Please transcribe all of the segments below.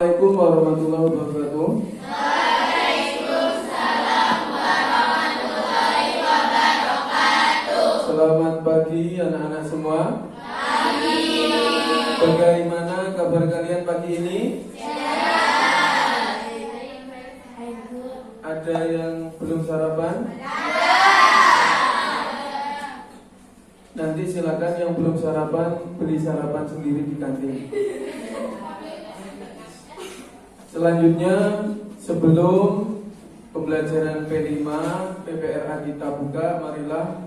Assalamualaikum warahmatullahi wabarakatuh. Waalaikumsalam warahmatullahi wabarakatuh. Selamat pagi anak-anak semua. Pagi. Bagaimana kabar kalian pagi ini? Sehat. Ada yang belum sarapan? Nanti silakan yang belum sarapan beli sarapan sendiri di kantin. Selanjutnya, sebelum pembelajaran P5 PPRA kita buka, marilah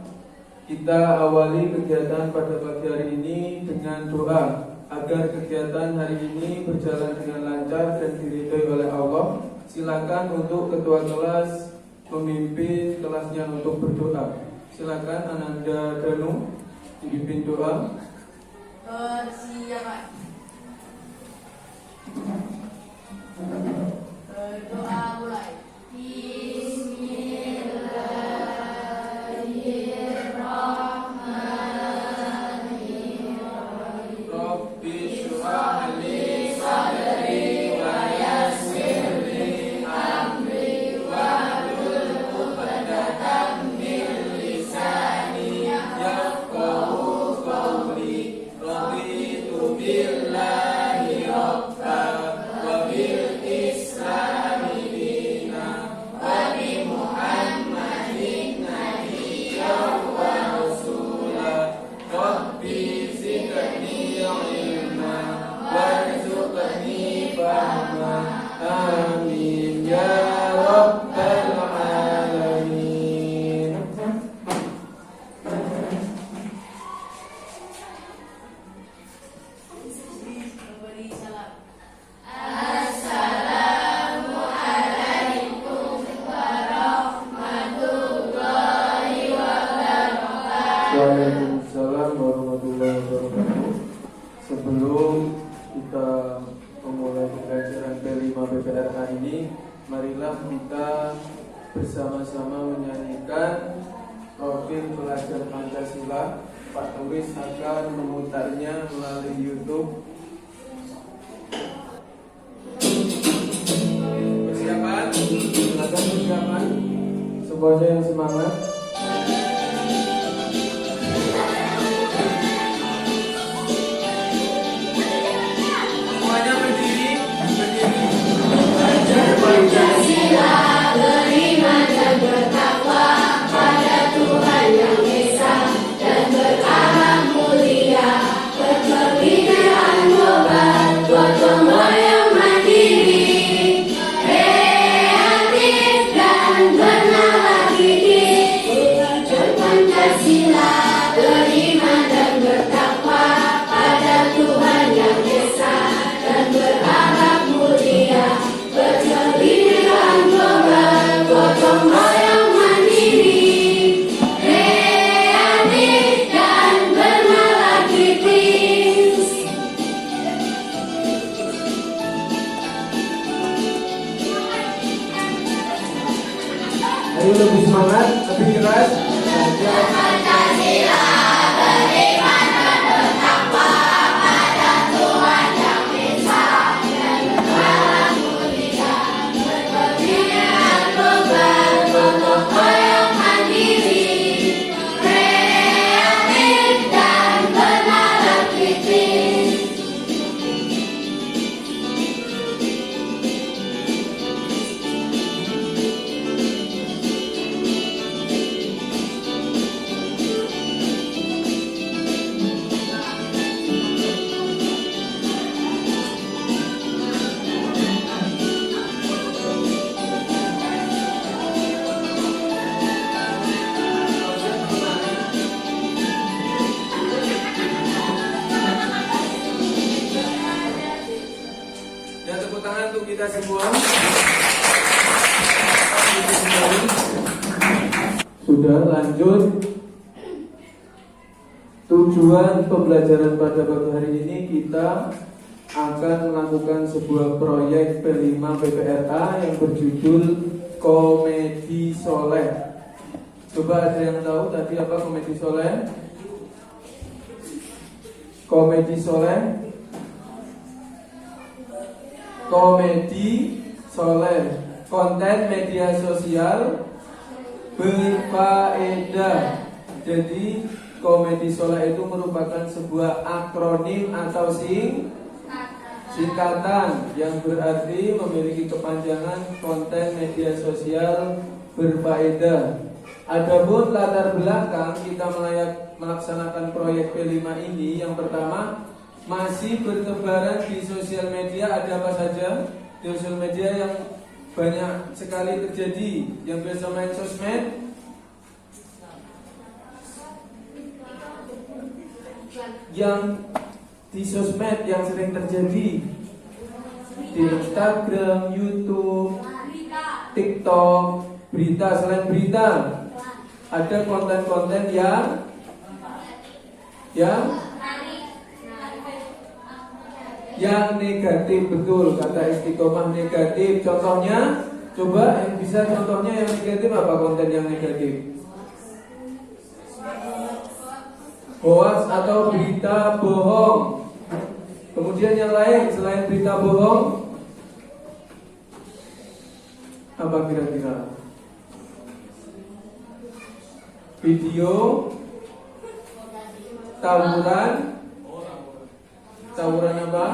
kita awali kegiatan pada pagi hari ini dengan doa agar kegiatan hari ini berjalan dengan lancar dan diridhoi oleh Allah. Silakan untuk ketua kelas memimpin kelasnya untuk berdoa. Silakan Ananda Danu dipimpin doa. Persiapan. Berdoa mulai. Bismillahirrahmanirrahim. Rabbi syrah li sadri wa yassir li amri wahlul 'uqdatam min lisani yafqahu qawli. Raditu billahi rabba wa bil islami dina wa bi Muhammadin nabiyyan wa rasula. Rabbi zidni ilma warzuqni fahma. Amin ya rabbal alamin. Beri salam. Assalamualaikum warahmatullahi wabarakatuh. Waalaikumsalam warahmatullahi wabarakatuh. Sebelum kita memulai pembelajaran P5 PPRA ini, marilah kita bersama-sama menyanyikan profil pelajar Pancasila. Pak Turis akan memutarnya melalui YouTube. Persiapan? Silakan persiapan. Semuanya yang semangat. Semuanya berdiri, berdiri. Pancasila beriman dan bertakwa pada Tuhan Yang Esa dan berakhlak mulia, berkebinekaan global, gotong royong mandiri, kreatif dan bernalar gigih. Belajar Pancasila beriman dan bertakwa pada Tuhan Yang Esa dan berakhlak mulia, berkebinekaan global, gotong royong mandiri, kreatif dan bernalar kritis. Ayo lebih semangat, lebih keras. Pancasila beriman dan bertakwa pada Tuhan Yang Esa dan berakhlak mulia, berkebinekaan global, gotong royong mandiri, kreatif dan bernalar kritis. Ya, tepuk tangan untuk kita semua. Sudah lanjut. Tujuan pembelajaran pada pagi hari ini kita akan melakukan sebuah proyek P5 PPRA yang berjudul Komedi Soleh. Coba ada yang tahu tadi apa komedi soleh? Komedi soleh komedi soleh, konten media sosial berfaedah. Jadi komedi soleh itu merupakan sebuah akronim atau singkatan yang berarti memiliki kepanjangan konten media sosial berfaedah. Adapun latar belakang kita melaksanakan proyek P5 ini, yang pertama masih bertebaran di sosial media. Ada apa saja di sosial media yang banyak sekali terjadi? Yang biasa main sosmed, yang di sosmed yang sering terjadi di Instagram, YouTube, TikTok, berita. Selain berita, ada konten-konten yang negatif. Betul kata Istiqomah, negatif. Contohnya, coba yang bisa contohnya yang negatif apa? Konten yang negatif, hoax atau berita bohong. Kemudian yang lain selain berita bohong, apa kira-kira? Video tawuran apa?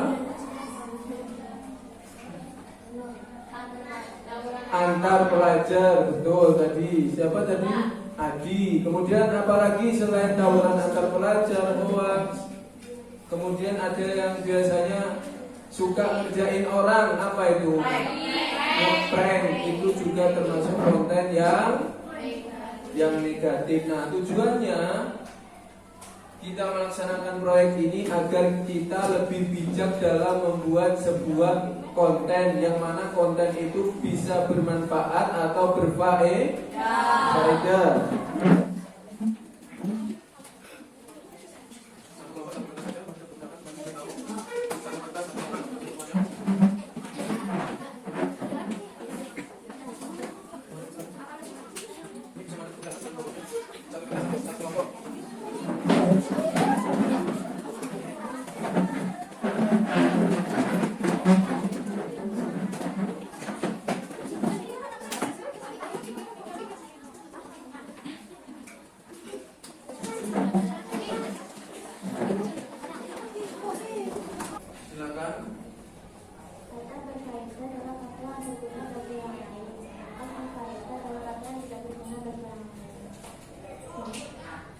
Antar pelajar. Betul tadi. Siapa tadi? Adi. Kemudian apa lagi selain tawuran antar pelajar, hoax? Kemudian ada yang biasanya suka ngerjain orang, apa itu? Prank. Itu juga termasuk konten yang negatif. Nah, tujuannya kita melaksanakan proyek ini agar kita lebih bijak dalam membuat sebuah konten, yang mana konten itu bisa bermanfaat atau berfaedah.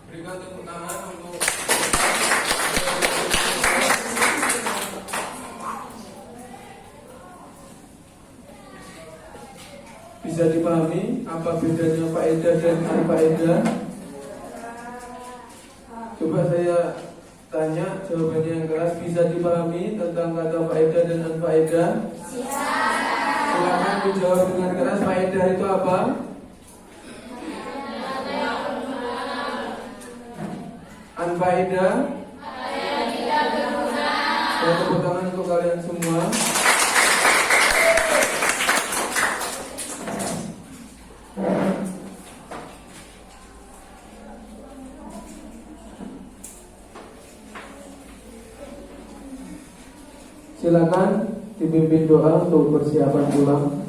Berikan tepuk tangan untuk bisa dipahami apa bedanya faedah dan anfaedah. Coba saya tanya jawabannya yang keras. Bisa dipahami tentang kata faedah dan anfaedah? Silakan dijawab dengan keras. Faedah itu apa? Anfaedah? Tepuk tangan untuk kalian semua. Silakan dipimpin doa untuk persiapan pulang.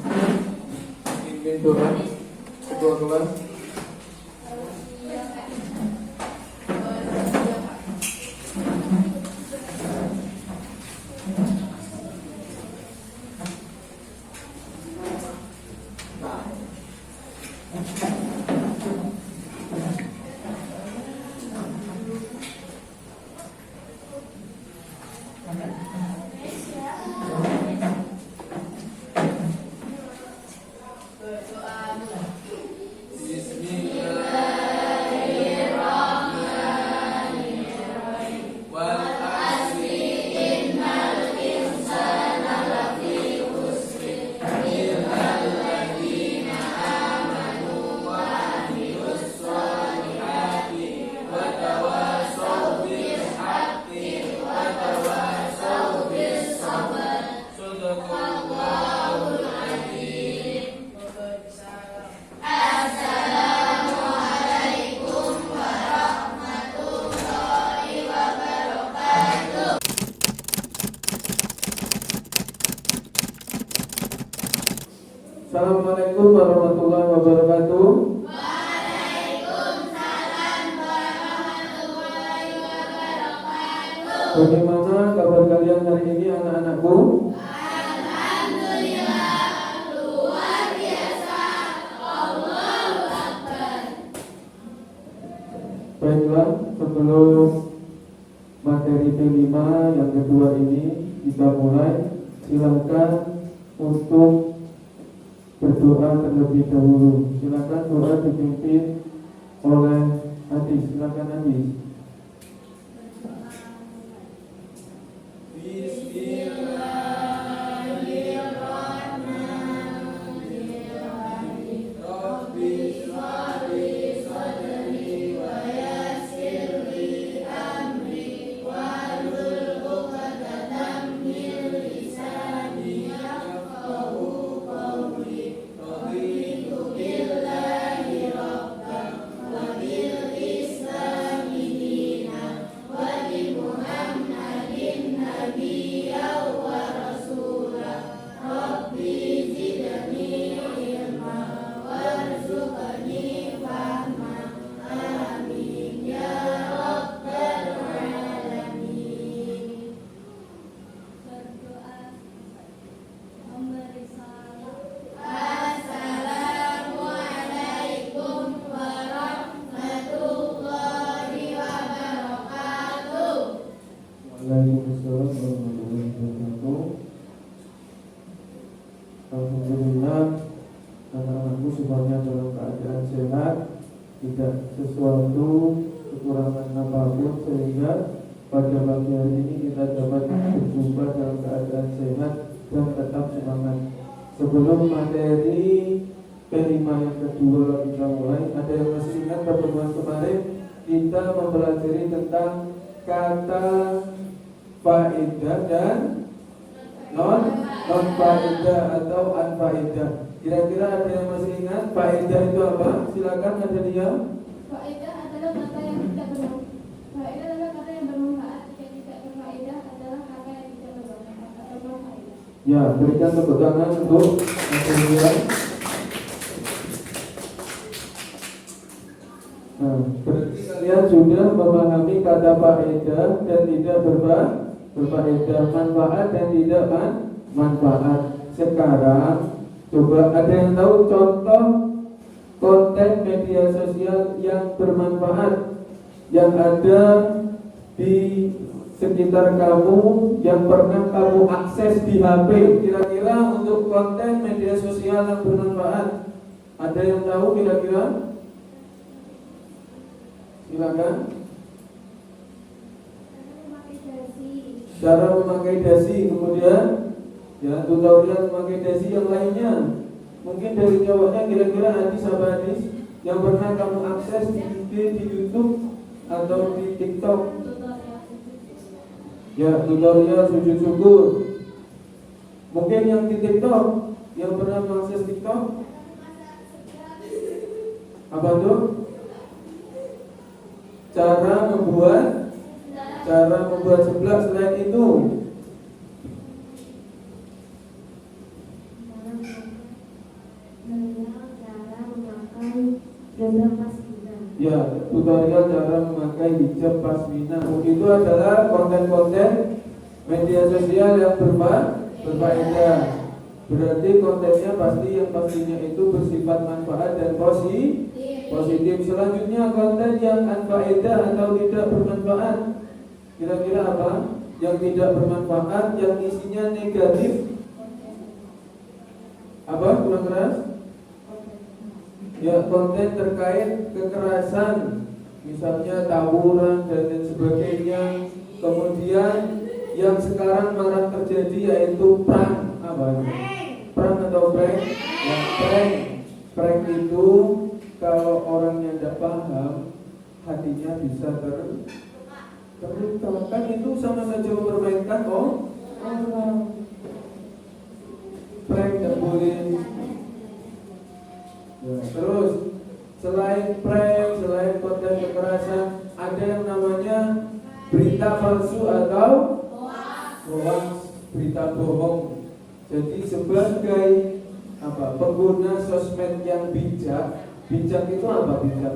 Pimpin doa ketua kelas. Assalamualaikum warahmatullahi wabarakatuh. Waalaikumsalam warahmatullahi wabarakatuh. Bagaimana kabar kalian hari ini anak-anakku? Alhamdulillah, luar biasa. Allahu Akbar. Baiklah, sebelum materi P5 yang kedua ini kita mulai, silakan untuk berdoa terlebih dahulu. Silakan doa dipimpin oleh Hadis. Silakan Hadis. Assalamualaikum warahmatullahi wabarakatuh. Waalaikumsalam warahmatullahi wabarakatuh. Alhamdulillah, anak-anakku semuanya dalam keadaan sehat, tidak sesuatu kekurangan apapun, sehingga pada pagi hari ini kita dapat berjumpa dalam keadaan sehat dan tetap semangat. Sebelum materi P5 yang kedua kita mulai, ada yang masih ingat pertemuan kemarin kita mempelajari tentang kata faedah dan non faedah atau anfaedah. Kira-kira ada yang masih ingat faedah itu apa? Silakan, ada dia. Faedah adalah kata yang tidak bermanfaat. Faedah adalah kata yang bermanfaat. Jika tidak berfaedah adalah kata yang tidak bermanfaat atau berfaedah. Ya, berikan tepuk tangan untuk dia. Nah, berarti kalian sudah memahami kata faedah dan tidak berfaedah, manfaat dan tidak manfaat. Sekarang coba, ada yang tahu contoh konten media sosial yang bermanfaat yang ada di sekitar kamu, yang pernah kamu akses di HP? Kira-kira untuk konten media sosial yang bermanfaat, ada yang tahu kira-kira? Silakan. Cara memakai dasi, kemudian ya tutorial memakai dasi yang lainnya. Mungkin dari jawabnya kira-kira Hadis apa Hadis yang pernah kamu akses di IG, di YouTube atau di TikTok? Ya, tutorial sujud syukur. Mungkin yang di TikTok, yang pernah mengakses TikTok, apa tuh? Cara membuat seblak. Selain itu, ya, tutorial cara memakai hijab pasmina. Itu adalah konten-konten media sosial yang berfaedah. Berarti kontennya pastinya itu bersifat manfaat dan positif. Selanjutnya konten yang anfaedah atau tidak bermanfaat. Kira-kira apa? Yang tidak bermanfaat, yang isinya negatif. Apa? Kurang keras? Ya, konten terkait kekerasan, misalnya tawuran dan lain sebagainya. Kemudian yang sekarang marak terjadi yaitu prank. Apa itu? Prank atau prank? Yang prank itu kalau orangnya tidak paham, hatinya bisa terluka. Kan itu sama saja mempermainkan orang. Prank tidak boleh. Ya, terus selain prank, selain konten kekerasan, ada yang namanya berita palsu atau hoax, berita bohong. Jadi sebagai pengguna sosmed yang bijak. Bijak itu apa? Bijak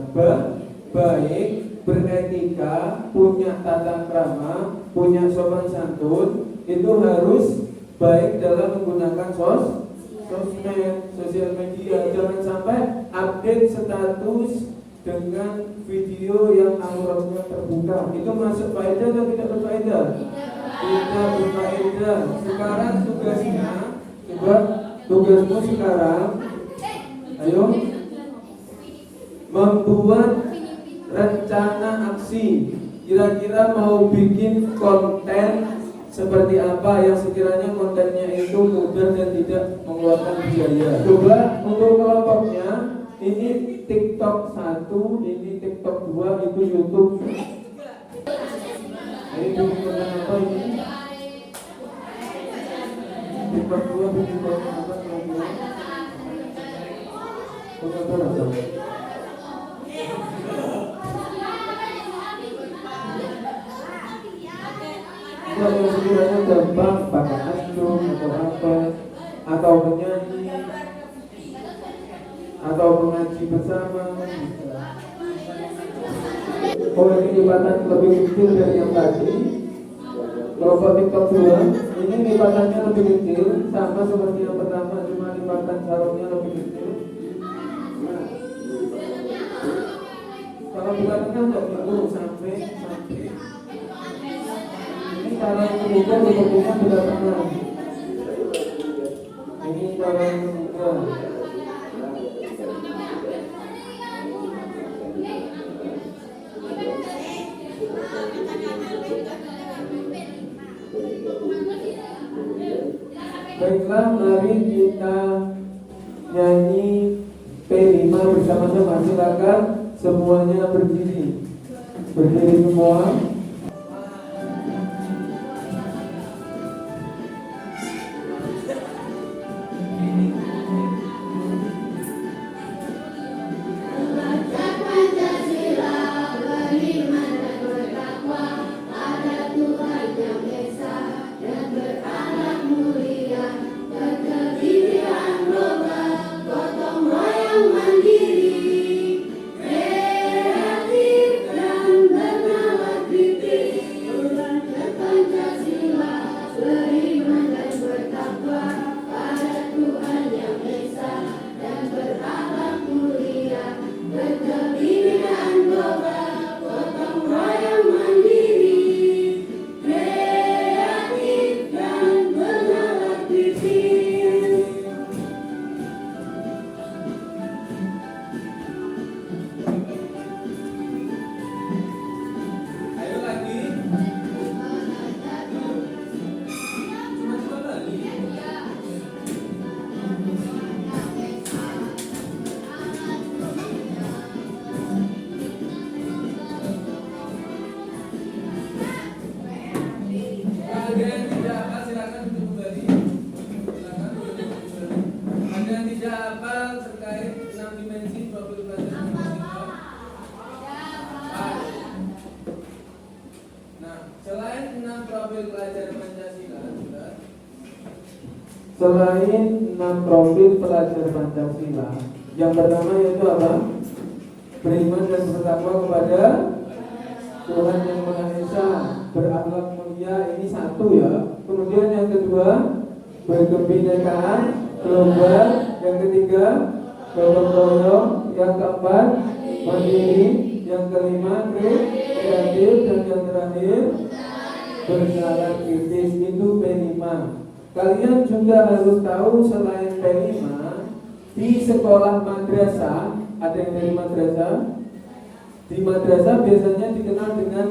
baik, beretika, punya tata krama, punya sopan santun, itu harus baik dalam menggunakan sosmed, sosial media. Jangan sampai update status dengan video yang auratnya terbuka. Itu masuk faedah atau tidak berfaedah? Tidak berfaedah. Sekarang tugasnya, coba tugasmu sekarang, ayo membuat rencana aksi. Kira-kira mau bikin konten seperti apa yang sekiranya kontennya itu mudah dan tidak mengeluarkan biaya. Coba untuk kelompoknya, ini TikTok 1, ini TikTok 2, itu YouTube. Ini bikin konten apa ini? TikTok 2 bikin konten apa? Konten apa? Kalau sekiranya gampang pakai acung atau apa, atau menyanyi, atau mengaji bersama. Oh, ini lipatan lebih kecil dari yang tadi. Kelompok TikTok 2, ini lipatannya lebih kecil, sama seperti yang pertama, cuma lipatan sarungnya lebih kecil. Nah, kalau bukan kan nggak perlu sampai. Ini cara yang ketiga bentuknya sudah pernah. Ini cara yang ketiga. Baiklah, mari kita nyanyi P5 bersama-sama. Silakan semuanya berdiri. Berdiri semua. Selain 6 profil pelajar Pancasila, yang pertama yaitu apa? Beriman dan bertakwa kepada Tuhan Yang Maha Esa, berakhlak mulia, ini satu ya. Kemudian yang kedua, berkebinekaan global. Yang ketiga, gotong royong. Yang keempat, mandiri. Yang kelima, kreatif. Dan yang terakhir, bernalar kritis. Itu P5. Kalian juga harus tahu selain P5, di sekolah madrasah, ada yang dari madrasah? Di madrasah biasanya dikenal dengan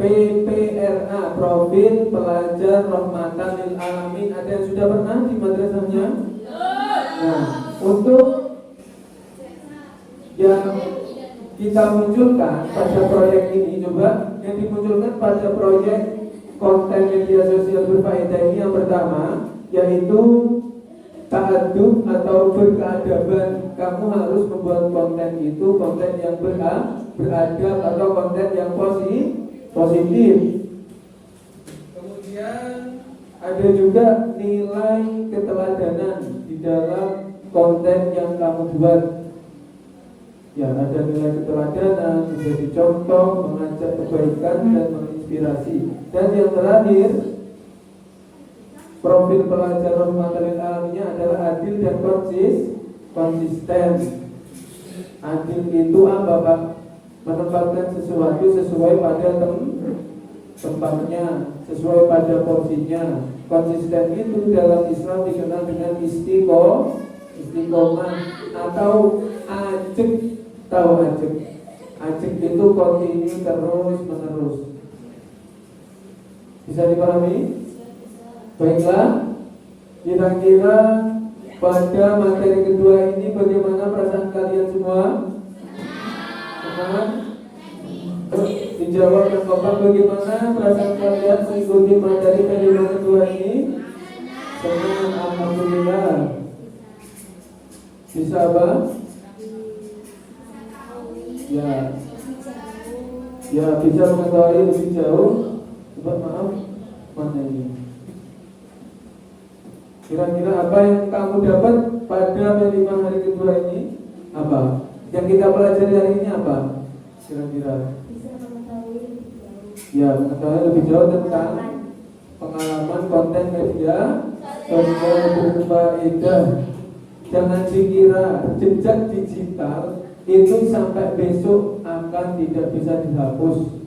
PPRA, Profil Pelajar Rahmatan Lil Alamin. Ada yang sudah pernah di madrasahnya? Nah, untuk yang kita munculkan pada proyek ini, coba yang dimunculkan pada proyek konten media sosial berfaedah ini yang pertama yaitu ta'adub atau berkeadaban. Kamu harus membuat konten itu konten yang beradab atau konten yang positif. Kemudian Ada juga nilai keteladanan di dalam konten yang kamu buat. Ya, ada nilai keteladanan, menjadi contoh, mengajak kebaikan dan menginspirasi. Dan yang terakhir, profil pelajar rahmatan lil alaminnya adalah adil dan konsisten. Adil itu apa, Pak? Menempatkan sesuatu sesuai pada tempatnya, sesuai pada porsinya. Konsisten itu dalam Islam dikenal dengan istiqomah atau ajek. Tahu ajek? Ajek itu kontinu, terus menerus. Bisa dipahami? Baiklah, kira-kira pada materi kedua ini bagaimana perasaan kalian semua? Senang? Dijawab dan kompak, bagaimana perasaan kalian mengikuti materi kedua ini? Senang, alhamdulillah. Bisa apa? Ya bisa mengetahui lebih jauh. Coba maaf, mana ini? Kira-kira apa yang kamu dapat pada 5 hari kedua ini? Apa? Yang kita pelajari hari ini apa? Kira-kira? Bisa mengetahui lebih jauh. Ya, mengetahui lebih jauh tentang pengalaman konten media sosial berfaedah. Jangan dikira jejak digital itu sampai besok akan tidak bisa dihapus.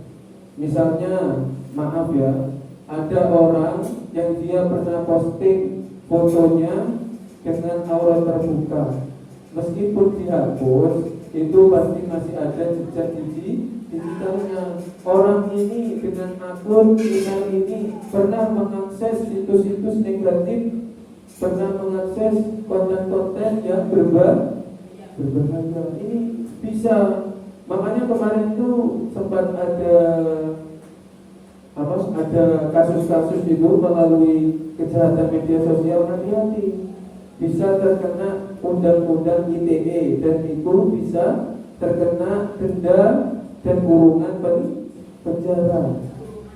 Misalnya, maaf ya, ada orang yang dia pernah posting fotonya dengan aurat terbuka. Meskipun dihapus, itu pasti masih ada jejak digitalnya. Orang ini dengan akun email ini pernah mengakses situs-situs negatif, pernah mengakses konten-konten yang berbahaya. Ini bisa, makanya kemarin itu sempat ada kasus-kasus itu melalui kejahatan media sosial. Hati-hati, bisa terkena undang-undang ITE dan itu bisa terkena denda dan kurungan penjara.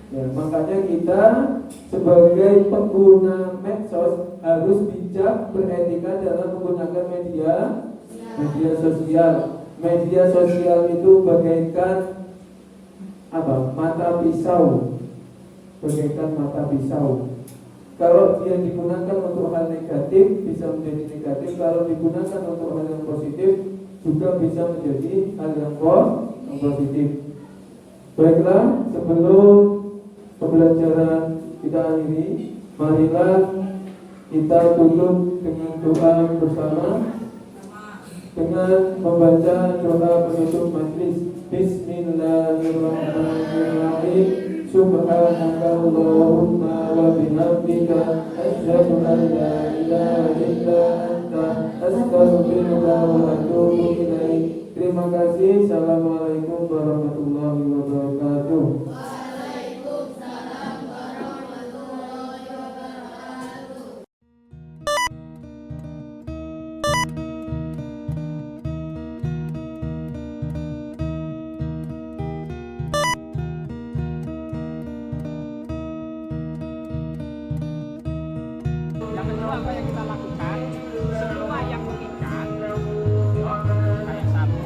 Ya, makanya kita sebagai pengguna medsos harus bijak, beretika dalam menggunakan media sosial. Media sosial itu bagaikan mata pisau. Bagaikan mata pisau. Kalau dia digunakan untuk hal negatif bisa menjadi negatif. Kalau digunakan untuk hal yang positif juga bisa menjadi hal yang positif. Baiklah, sebelum pembelajaran kita akhiri, marilah kita tutup dengan doa bersama dengan membaca doa penutup majlis. Bismillahirrahmanirrahim. Subhanakallahumma wa bihamdika asyhadu an la ilaha illa anta astaghfiruka wa atubu ilaik. Terima kasih. Assalamualaikum warahmatullahi wabarakatuh. Waalaikumsalam warahmatullahi wabarakatuh. Yang kedua, apa yang kita lakukan? Semua yang mengikat kayak sapu,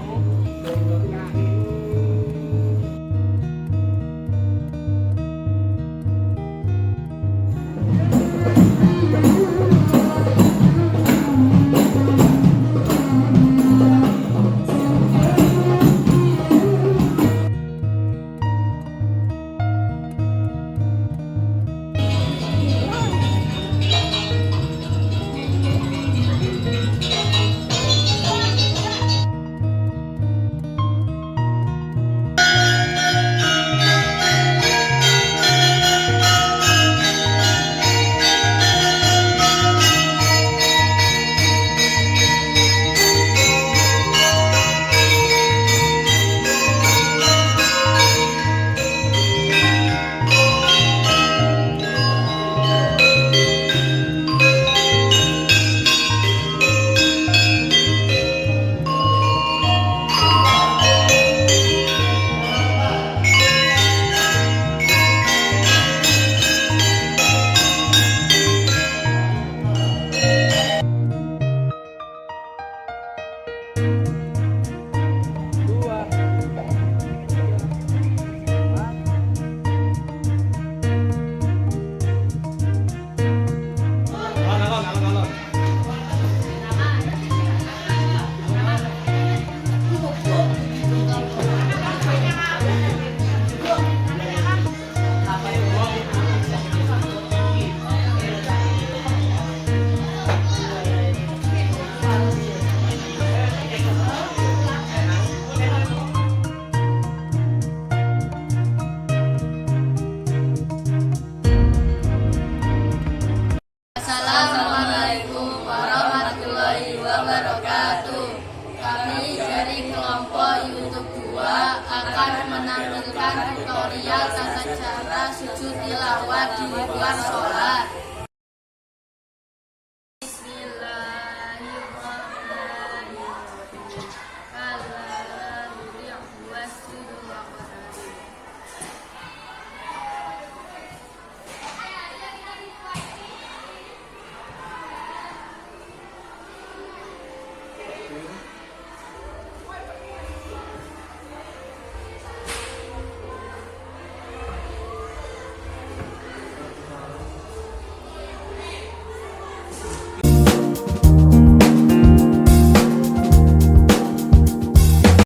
luar sholat.